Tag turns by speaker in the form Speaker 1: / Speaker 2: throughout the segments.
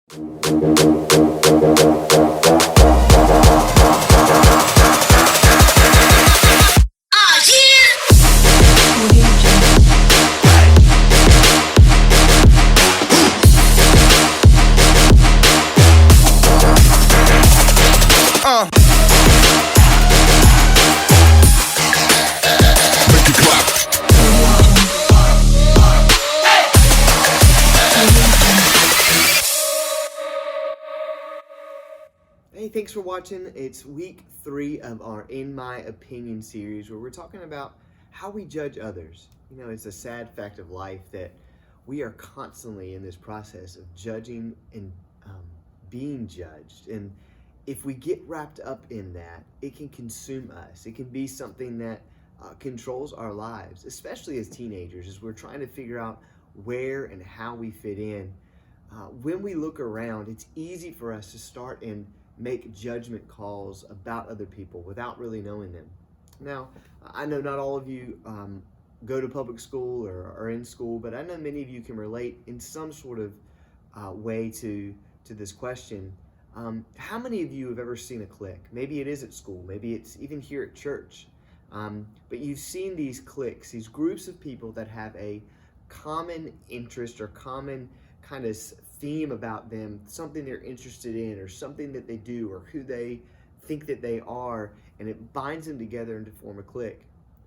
Speaker 1: Hey, thanks for watching. It's week 3 of our In My Opinion series where we're talking about how we judge others. You know, it's a sad fact of life that we are constantly in this process of judging and being judged. And if we get wrapped up in that, it can consume us. It can be something that controls our lives, especially as teenagers, as we're trying to figure out where and how we fit in. When we look around, it's easy for us to start and make judgment calls about other people without really knowing them. Now, I know not all of you go to public school or are in school, but I know many of you can relate in some sort of way to this question. How many of you have ever seen a clique? Maybe it is at school, maybe it's even here at church. But you've seen these cliques, these groups of people that have a common interest or common kind of theme about them, something they're interested in or something that they do or who they think that they are, and it binds them together to form a clique.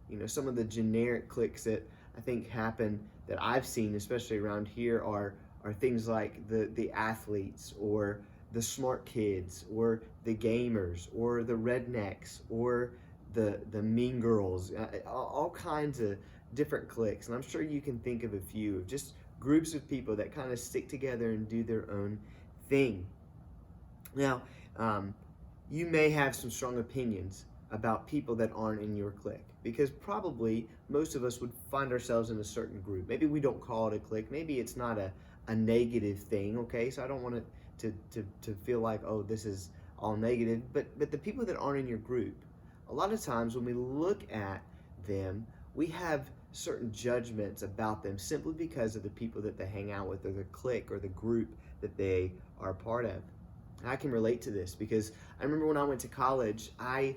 Speaker 1: You know, some of the generic cliques that I think happen that I've seen, especially around here, are things like the athletes or the smart kids or the gamers or the rednecks or the mean girls, all kinds of different cliques. And I'm sure you can think of a few of just groups of people that kind of stick together and do their own thing. Now, you may have some strong opinions about people that aren't in your clique, because probably most of us would find ourselves in a certain group. Maybe we don't call it a clique. Maybe it's not a negative thing, okay? So I don't want it to feel like, oh, this is all negative. But the people that aren't in your group, a lot of times when we look at them, we have certain judgments about them simply because of the people that they hang out with or the clique or the group that they are a part of. I can relate to this because I remember when I went to college, I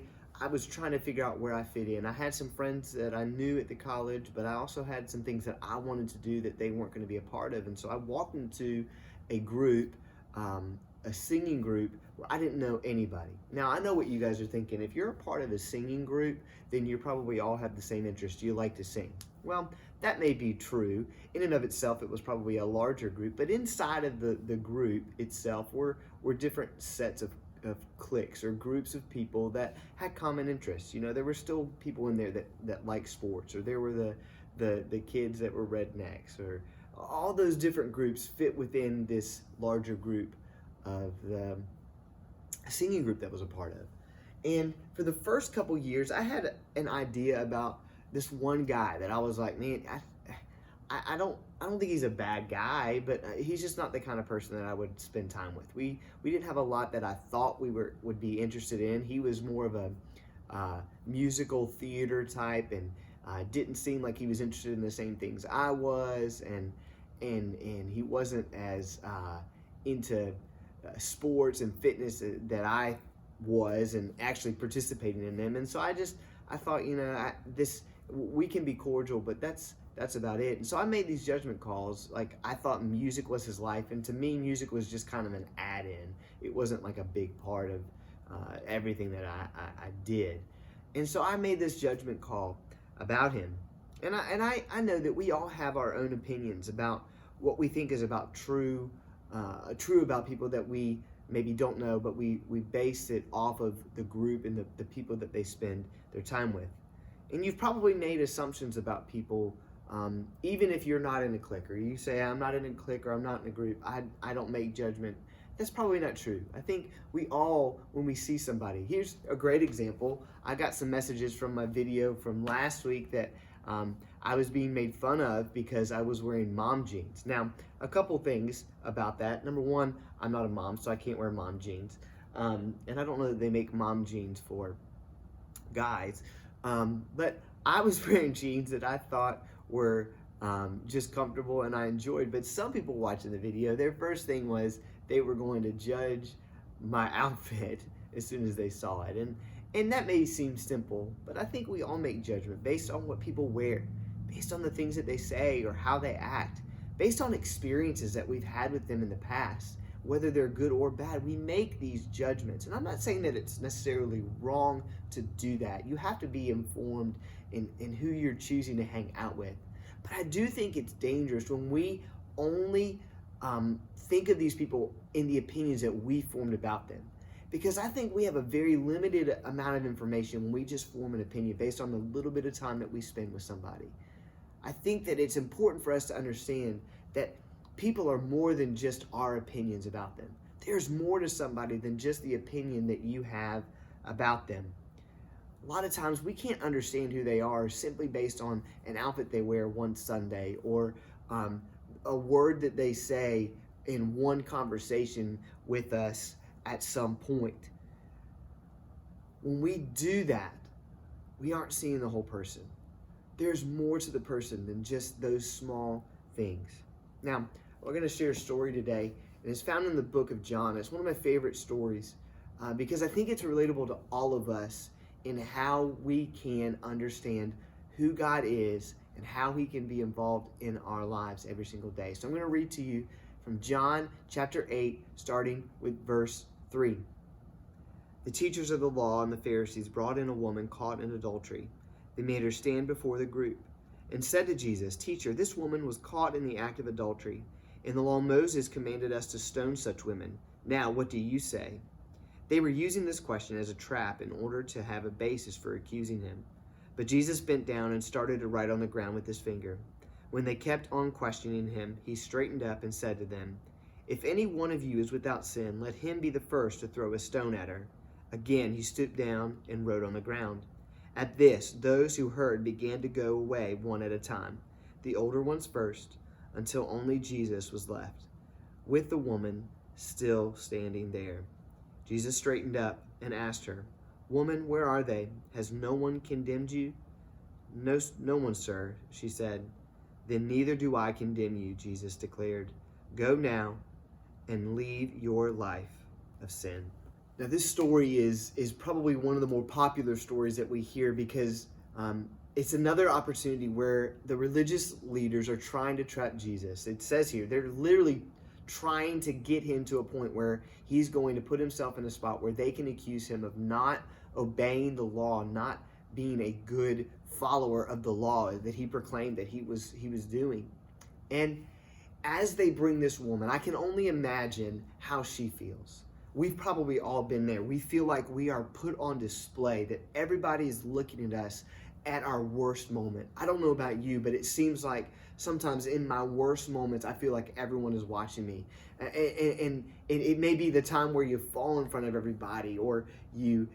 Speaker 1: was trying to figure out where I fit in. I had some friends that I knew at the college, but I also had some things that I wanted to do that they weren't going to be a part of. And so I walked into a group, a singing group, where I didn't know anybody. Now, I know what you guys are thinking. If you're a part of a singing group, then you probably all have the same interest. You like to sing. Well, that may be true. In and of itself, it was probably a larger group, but inside of the group itself were different sets of cliques or groups of people that had common interests. You know, there were still people in there that liked sports, or there were the kids that were rednecks, or all those different groups fit within this larger group of the singing group that was a part of. And for the first couple years, I had an idea about this one guy that I was like, man, I don't think he's a bad guy, but he's just not the kind of person that I would spend time with. We didn't have a lot that I thought we would be interested in. He was more of a musical theater type, and didn't seem like he was interested in the same things I was, and he wasn't as into sports and fitness that I was, and actually participating in them. And so I thought, you know, we can be cordial, but that's about it. And so I made these judgment calls. Like, I thought music was his life, and to me, music was just kind of an add-in. It wasn't like a big part of everything that I did. And so I made this judgment call about him. And I know that we all have our own opinions about what we think is about true about people that we maybe don't know, but we base it off of the group and the people that they spend their time with. And you've probably made assumptions about people, even if you're not in a clique, or you say, I'm not in a clique, or I'm not in a group, I don't make judgment. That's probably not true. I think we all, when we see somebody, here's a great example. I got some messages from my video from last week that I was being made fun of because I was wearing mom jeans. Now, a couple things about that. Number one, I'm not a mom, so I can't wear mom jeans. And I don't know that they make mom jeans for guys. But I was wearing jeans that I thought were just comfortable and I enjoyed. But some people watching the video, their first thing was they were going to judge my outfit as soon as they saw it. And that may seem simple, but I think we all make judgment based on what people wear, based on the things that they say or how they act, based on experiences that we've had with them in the past, whether they're good or bad. We make these judgments. And I'm not saying that it's necessarily wrong to do that. You have to be informed in who you're choosing to hang out with. But I do think it's dangerous when we only think of these people in the opinions that we formed about them. Because I think we have a very limited amount of information when we just form an opinion based on the little bit of time that we spend with somebody. I think that it's important for us to understand that people are more than just our opinions about them. There's more to somebody than just the opinion that you have about them. A lot of times we can't understand who they are simply based on an outfit they wear one Sunday or a word that they say in one conversation with us at some point. When we do that, we aren't seeing the whole person. There's more to the person than just those small things. Now, we're going to share a story today, and it's found in the book of John. It's one of my favorite stories because I think it's relatable to all of us in how we can understand who God is and how he can be involved in our lives every single day. So I'm going to read to you from John chapter 8, starting with verse 3. The teachers of the law and the Pharisees brought in a woman caught in adultery. They made her stand before the group and said to Jesus, "Teacher, this woman was caught in the act of adultery. In the law, Moses commanded us to stone such women. Now, what do you say?" They were using this question as a trap in order to have a basis for accusing him. But Jesus bent down and started to write on the ground with his finger. When they kept on questioning him, he straightened up and said to them, "If any one of you is without sin, let him be the first to throw a stone at her." Again, he stooped down and wrote on the ground. At this, those who heard began to go away one at a time, the older ones first, until only Jesus was left, with the woman still standing there. Jesus straightened up and asked her, "Woman, where are they? Has no one condemned you?" No one, sir," she said. "Then neither do I condemn you," Jesus declared. "Go now and leave your life of sin." Now, this story is probably one of the more popular stories that we hear because it's another opportunity where the religious leaders are trying to trap Jesus. It says here, they're literally trying to get him to a point where he's going to put himself in a spot where they can accuse him of not obeying the law, not being a good follower of the law that he proclaimed that he was doing. And as they bring this woman, I can only imagine how she feels. We've probably all been there. We feel like we are put on display, that everybody is looking at us at our worst moment. I don't know about you, but it seems like sometimes in my worst moments, I feel like everyone is watching me. And it may be the time where you fall in front of everybody, or you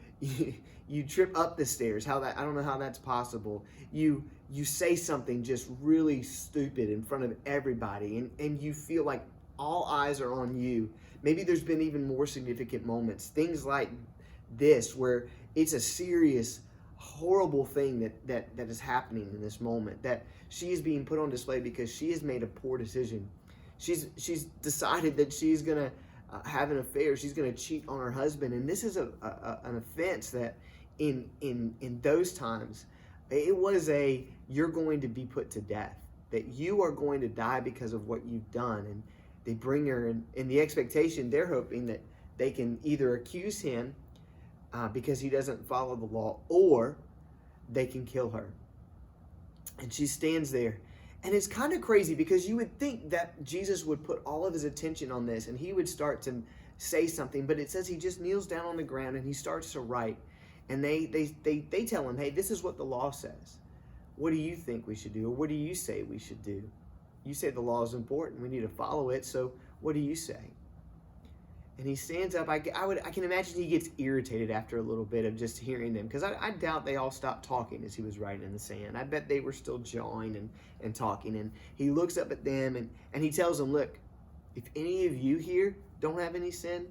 Speaker 1: trip up the stairs. I don't know how that's possible. You say something just really stupid in front of everybody, and you feel like all eyes are on you. Maybe there's been even more significant moments, things like this, where it's a serious, horrible thing that is happening in this moment, that she is being put on display because she has made a poor decision. She's decided that she's going to have an affair. She's going to cheat on her husband. And this is an offense that in those times, it was you're going to be put to death, that you are going to die because of what you've done. And they bring her in the expectation, they're hoping that they can either accuse him because he doesn't follow the law, or they can kill her. And she stands there. And it's kind of crazy because you would think that Jesus would put all of his attention on this and he would start to say something, but it says he just kneels down on the ground and he starts to write. And they tell him, "Hey, this is what the law says. What do you think we should do? Or what do you say we should do? You say the law is important. We need to follow it. So what do you say?" And he stands up. I can imagine he gets irritated after a little bit of just hearing them, because I doubt they all stopped talking as he was writing in the sand. I bet they were still jawing and talking. And he looks up at them and he tells them, "Look, if any of you here don't have any sin,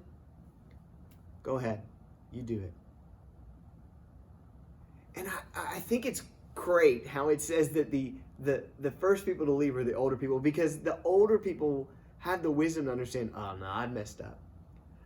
Speaker 1: go ahead. You do it." And I think it's great how it says that the first people to leave are the older people, because the older people have the wisdom to understand, oh no, I messed up.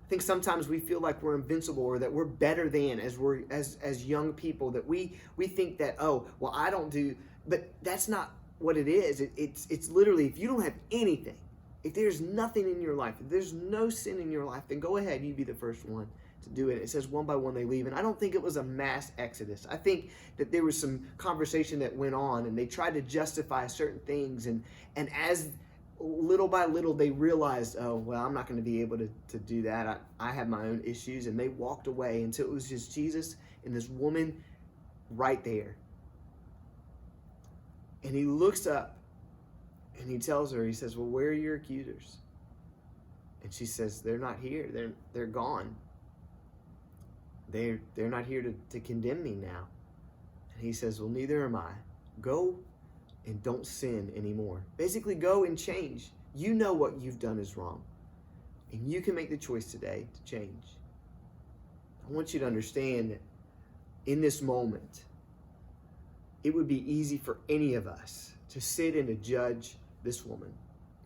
Speaker 1: I think sometimes we feel like we're invincible or that we're better than as young people, that we think that, oh, well, I don't do, but that's not what it is. It's literally, if you don't have anything, if there's nothing in your life, if there's no sin in your life, then go ahead, you be the first one to do it. It says one by one they leave. And I don't think it was a mass exodus. I think that there was some conversation that went on and they tried to justify certain things. And as little by little they realized, oh, well, I'm not going to be able to do that. I have my own issues. And they walked away until it was just Jesus and this woman right there. And he looks up and he tells her, he says, well, where are your accusers? And she says, they're not here. They're gone. They're not here to condemn me now. And he says, well, neither am I. Go and don't sin anymore. Basically, go and change. You know what you've done is wrong. And you can make the choice today to change. I want you to understand that in this moment, it would be easy for any of us to sit and to judge this woman.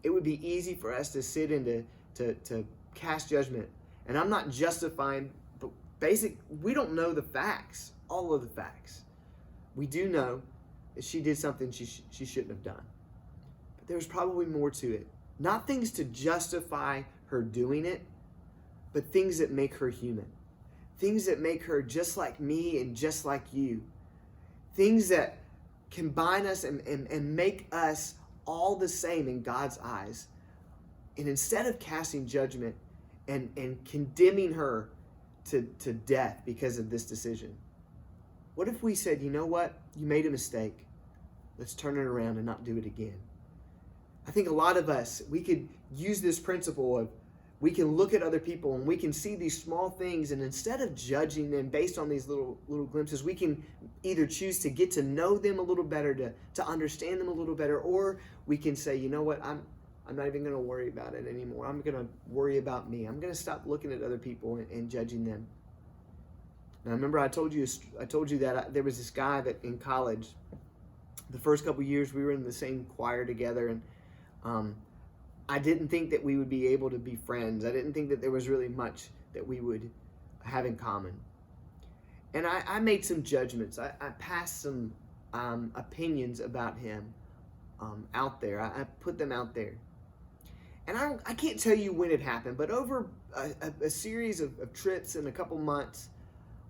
Speaker 1: It would be easy for us to sit and to cast judgment. And I'm not justifying, but we don't know the facts, all of the facts. We do know that she did something she shouldn't have done. But there's probably more to it. Not things to justify her doing it, but things that make her human. Things that make her just like me and just like you. Things that combine us and make us all the same in God's eyes. And instead of casting judgment and condemning her to death because of this decision, what if we said, you know what? You made a mistake. Let's turn it around and not do it again. I think a lot of us, we could use this principle of, we can look at other people and we can see these small things, and instead of judging them based on these little glimpses, we can either choose to get to know them a little better, to understand them a little better, or we can say, you know what, I'm not even going to worry about it anymore. I'm going to worry about me. I'm going to stop looking at other people and judging them. Now, remember I told you that there was this guy that in college, the first couple years we were in the same choir together, and I didn't think that we would be able to be friends. I didn't think that there was really much that we would have in common. And I made some judgments. I passed some opinions about him out there. I put them out there. And I can't tell you when it happened, but over a series of trips in a couple months,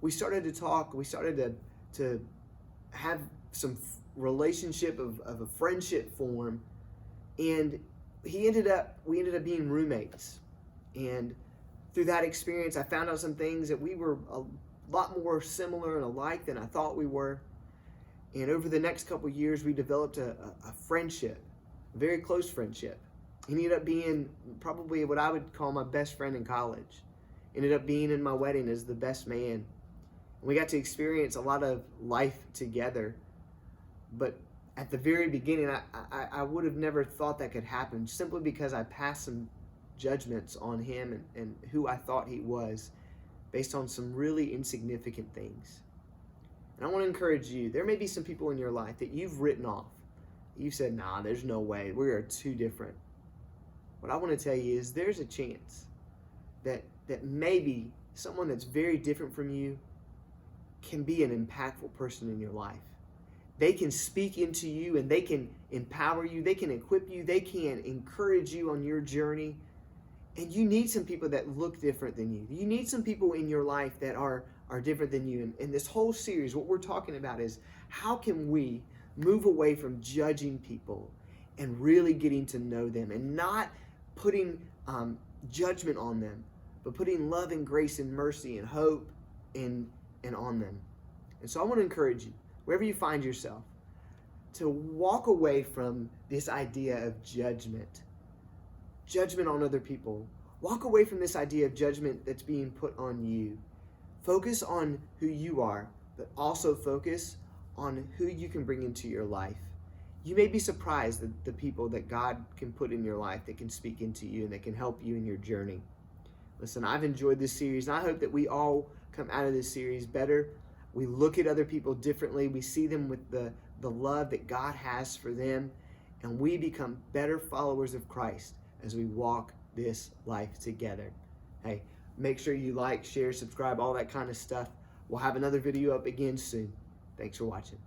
Speaker 1: we started to talk. We started to have some relationship of a friendship form. And we ended up being roommates. And through that experience, I found out some things that we were a lot more similar and alike than I thought we were. And over the next couple of years, we developed a friendship, a very close friendship. He ended up being probably what I would call my best friend in college. Ended up being in my wedding as the best man. We got to experience a lot of life together. But at the very beginning, I would have never thought that could happen, simply because I passed some judgments on him and who I thought he was based on some really insignificant things. And I want to encourage you, there may be some people in your life that you've written off. You've said, nah, there's no way, we are too different. What I want to tell you is there's a chance that maybe someone that's very different from you can be an impactful person in your life. They can speak into you and they can empower you. They can equip you. They can encourage you on your journey. And you need some people that look different than you. You need some people in your life that are different than you. And this whole series, what we're talking about is how can we move away from judging people and really getting to know them and not putting judgment on them, but putting love and grace and mercy and hope and on them. And so I want to encourage you, wherever you find yourself, to walk away from this idea of judgment on other people. Walk away from this idea of judgment that's being put on you. Focus on who you are, but also focus on who you can bring into your life. You may be surprised at the people that God can put in your life that can speak into you and that can help you in your journey. Listen, I've enjoyed this series, and I hope that we all come out of this series better. We look at other people differently. We see them with the love that God has for them, and we become better followers of Christ as we walk this life together. Hey, make sure you like, share, subscribe, all that kind of stuff. We'll have another video up again soon. Thanks for watching.